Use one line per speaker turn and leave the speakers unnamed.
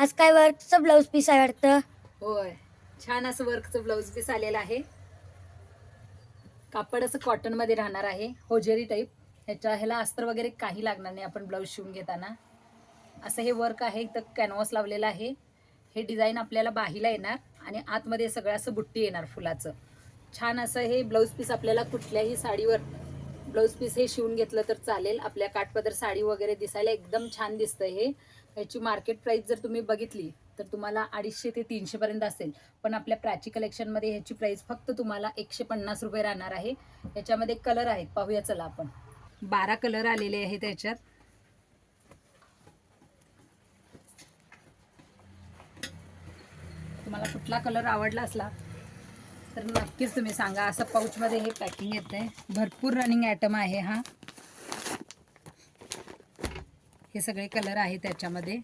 आज काय वर्कचं blouse piece आहे वाटतं.
होय, छान असं वर्कचं ब्लाऊज पीस आलेलं आहे. कापड असं कॉटन मध्ये राहणार आहे, होजेरी टाईप. ह्याला अस्तर वगैरे काही लागणार नाही आपण ब्लाऊज शिवून घेताना. असं हे वर्क आहे, तर कॅनव्हास लावलेला आहे. हे डिझाईन आपल्याला बाहीला येणार आणि आतमध्ये सगळं असं बुट्टी येणार फुलाचं. छान असं हे ब्लाऊज पीस आपल्याला कुठल्याही साडीवर ब्लाऊज पीस हे शिवून घेतलं तर चालेल. आपल्या काठपदर साडी वगैरे दिसायला एकदम छान दिसतं हे. ह्याची मार्केट प्राइस जर तुम्ही बघितली तर तुम्हाला 250 ते 300 पर्यंत असेल, पण आपल्या प्राची कलेक्शनमध्ये ह्याची प्राइस फक्त तुम्हाला 150 रुपये राहणार आहे. याच्यामध्ये कलर आहेत, पाहूया चला आपण. 12 कलर आलेले आहेत त्याच्यात. तुम्हाला कुठला कलर आवडला असला तर नक्कीच तुम्ही सांगा. असं पाऊचमध्ये हे पॅकिंग येतंय. भरपूर रनिंग आयटम आहे हा. हे सगळे कलर आहेत त्याच्यामध्ये.